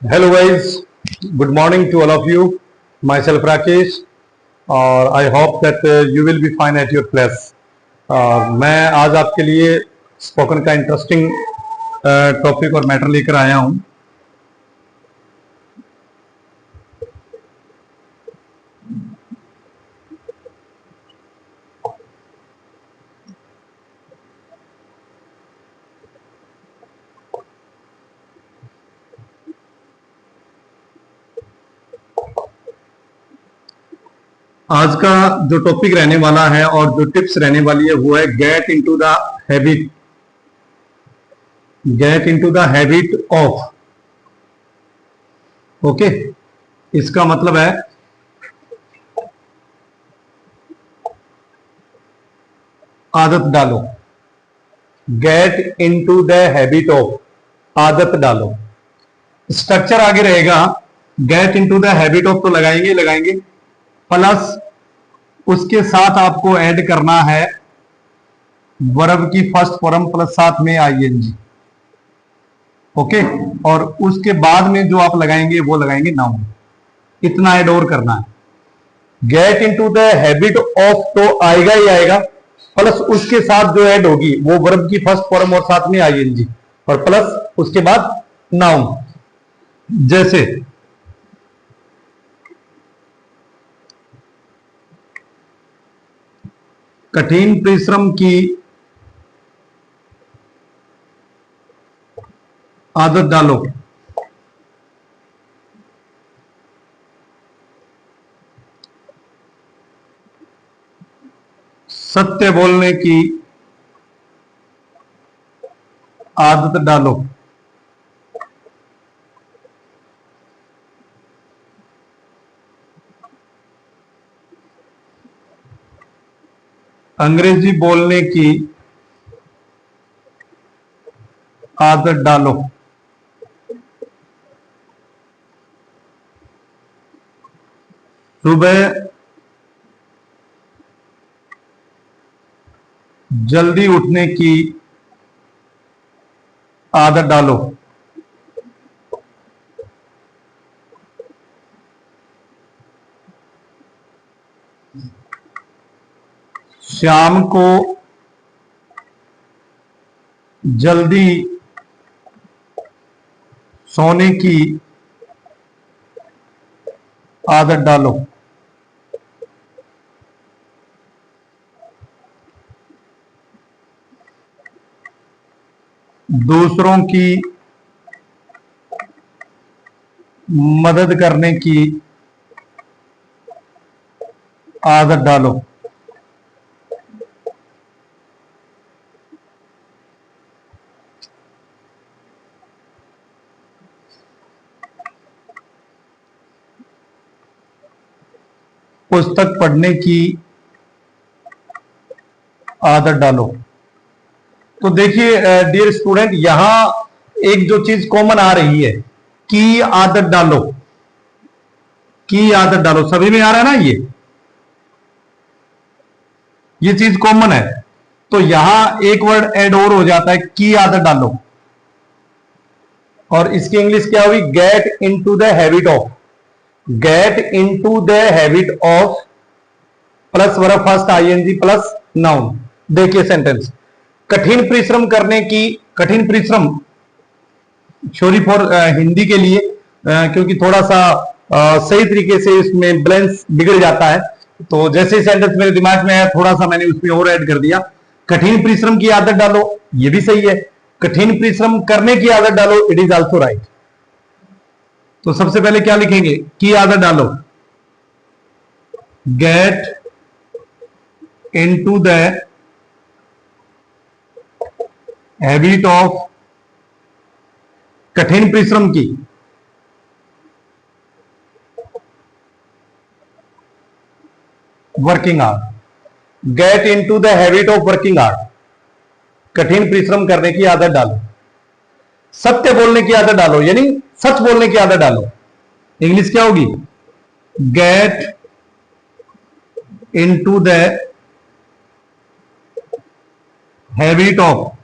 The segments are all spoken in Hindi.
Hello guys, good morning to all of you. Myself Rakesh, और I hope that you will be fine at your place. मैं आज आपके लिए स्पोकन का इंटरेस्टिंग टॉपिक और मैटर लेकर आया हूँ। आज का जो टॉपिक रहने वाला है और जो टिप्स रहने वाली है वो है gate into the habit, gate into the habit of. Okay, इसका मतलब है आदत डालो। Gate into the habit of, आदत डालो। स्ट्रक्चर आगे रहेगा, gate into the habit of तो लगाएंगे लगाएंगे, प्लस उसके साथ आपको ऐड करना है वर्ब की फर्स्ट फॉर्म प्लस साथ में आईएनजी। ओके, और उसके बाद में जो आप लगाएंगे वो लगाएंगे नाउन। इतना ऐड और करना है। Gate into the habit of तो आएगा ही आएगा, प्लस उसके साथ जो ऐड होगी वो वर्ब की फर्स्ट फॉर्म और साथ में आईएनजी, और प्लस उसके बाद नाउन। जैसे कठिन परिश्रम की आदत डालो। सत्य बोलने की आदत डालो। अंग्रेजी बोलने की आदत डालो। सुबह जल्दी उठने की आदत डालो। शाम को जल्दी सोने की आदत डालो। दूसरों की मदद करने की आदत डालो। पुस्तक पढ़ने की आदत डालो। तो देखिए डियर स्टूडेंट, यहां एक जो चीज कॉमन आ रही है, की आदत डालो। की आदत डालो सभी में आ रहा है ना, ये चीज कॉमन है। तो यहां एक वर्ड ऐड और हो जाता है, की आदत डालो, और इसकी इंग्लिश क्या हुई, get into the habit of. Get into the habit of plus verb first ING plus noun. देखिए सेंटेंस, कठिन परिश्रम करने की, कठिन परिश्रम, सॉरी फॉर हिंदी के लिए क्योंकि थोड़ा सा सही तरीके से इसमें बैलेंस बिगड़ जाता है, तो जैसे ही सेंटेंस मेरे दिमाग में आया थोड़ा सा मैंने उसमें और ऐड कर दिया। कठिन परिश्रम की आदत डालो, ये भी सही है। कठिन परिश्रम करने की आदत डालो, इट इज ऑल्सो राइट। तो सबसे पहले क्या लिखेंगे, की आदत डालो। Gate into the habit of, कठिन परिश्रम की working hour. Gate into the habit of working hour, कठिन परिश्रम करने की आदत डालो। सत्य बोलने की आदत डालो, यानी सच बोलने की आदत डालो। इंग्लिश क्या होगी, gate into the habit of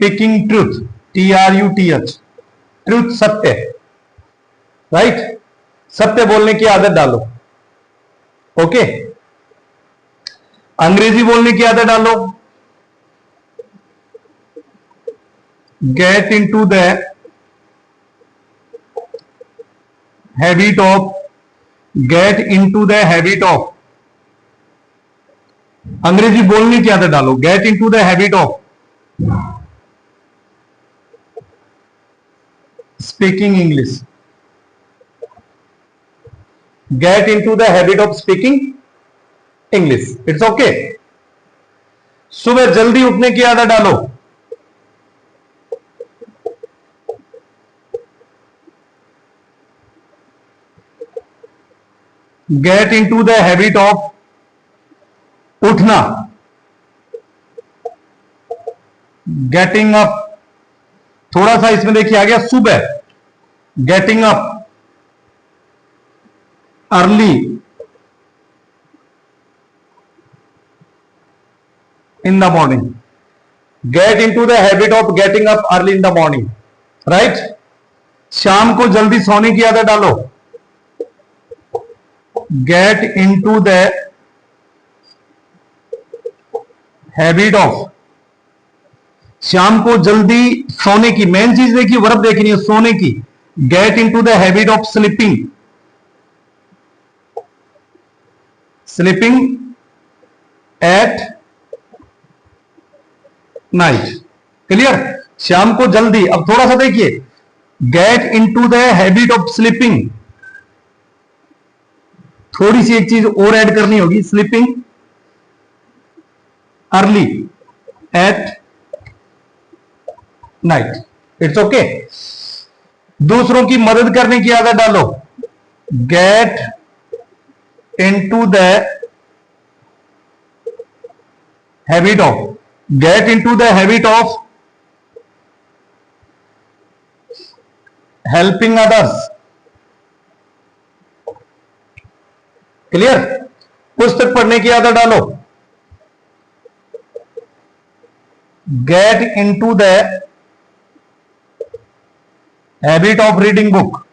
speaking truth, TRUTH, truth सत्य, राइट, सत्य बोलने की आदत डालो। ओके, अंग्रेजी बोलने की आदत डालो। Gate into the habit of, get into the habit of, अंग्रेजी बोलने की आदत डालो। Gate into the habit of speaking English, gate into the habit of speaking English. It's okay. सुबह जल्दी उठने की आदत डालो। Gate into the habit of उठना, गेटिंग अप, थोड़ा सा इसमें देखिए आ गया सुबह, getting up early in the morning, get into the habit of getting up early in the morning, right? शाम को जल्दी सोने की आदत डालो। get into the habit of, शाम को जल्दी सोने की, मेन चीज देखिए वर्ब देखनी है सोने की। get into the habit of sleeping, sleeping at night, clear. शाम को जल्दी, अब थोड़ा सा देखिए, gate into the habit of sleeping, थोड़ी सी एक चीज और ऐड करनी होगी, sleeping early at night. It's okay. दूसरों की मदद करने की आदत डालो। Gate into the habit of, get into the habit of helping others, clear. पुस्तक पढ़ने की आदत डालो। get into the habit of reading book,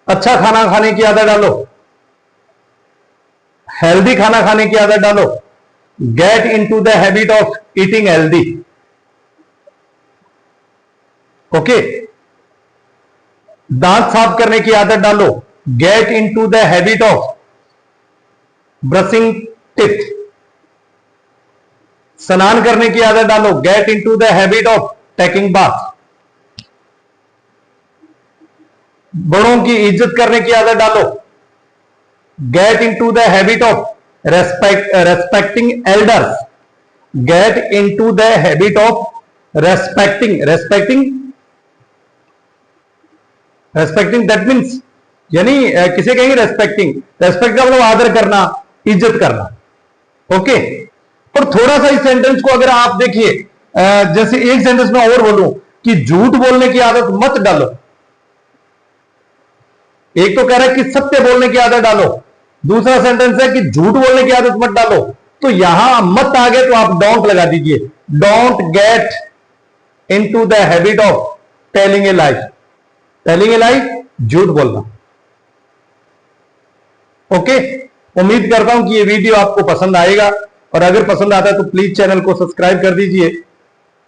अच्छा खाना खाने की आदत डालो, हेल्दी खाना खाने की आदत डालो। Gate into the habit of eating healthy, okay. दांत साफ करने की आदत डालो। Gate into the habit of brushing teeth, स्नान करने की आदत डालो। Gate into the habit of taking bath, बड़ों की इज्जत करने की आदत डालो। Gate into the habit of respecting elders, get into the habit of respecting that means, यानी किसे कहेंगे रेस्पेक्टिंग, रेस्पेक्ट का मतलब आदर करना, इज्जत करना, ओके। और थोड़ा सा इस सेंटेंस को अगर आप देखिए, जैसे एक सेंटेंस में और बोलूं कि झूठ बोलने की आदत मत डालो। एक तो कह रहा है कि सत्य बोलने की आदत डालो, दूसरा सेंटेंस है कि झूठ बोलने की आदत मत डालो। तो यहां मत आ गए तो आप डोंट लगा दीजिए। Don't get into the habit of telling a lie, telling a lie झूठ बोलना, ओके। उम्मीद करता हूं कि ये वीडियो आपको पसंद आएगा, और अगर पसंद आता है तो प्लीज चैनल को सब्सक्राइब कर दीजिए।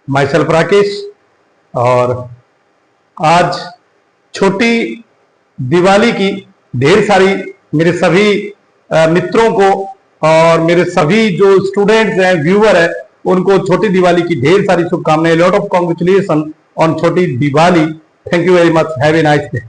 माई सेल्फ राकेश, और आज छोटी दिवाली की ढेर सारी मेरे सभी मित्रों को और मेरे सभी जो स्टूडेंट्स हैं, व्यूअर हैं, उनको छोटी दिवाली की ढेर सारी शुभकामनाएं। लॉट ऑफ कॉन्ग्रेचुलेशन ऑन छोटी Diwali. Thank you very much. Have a nice day.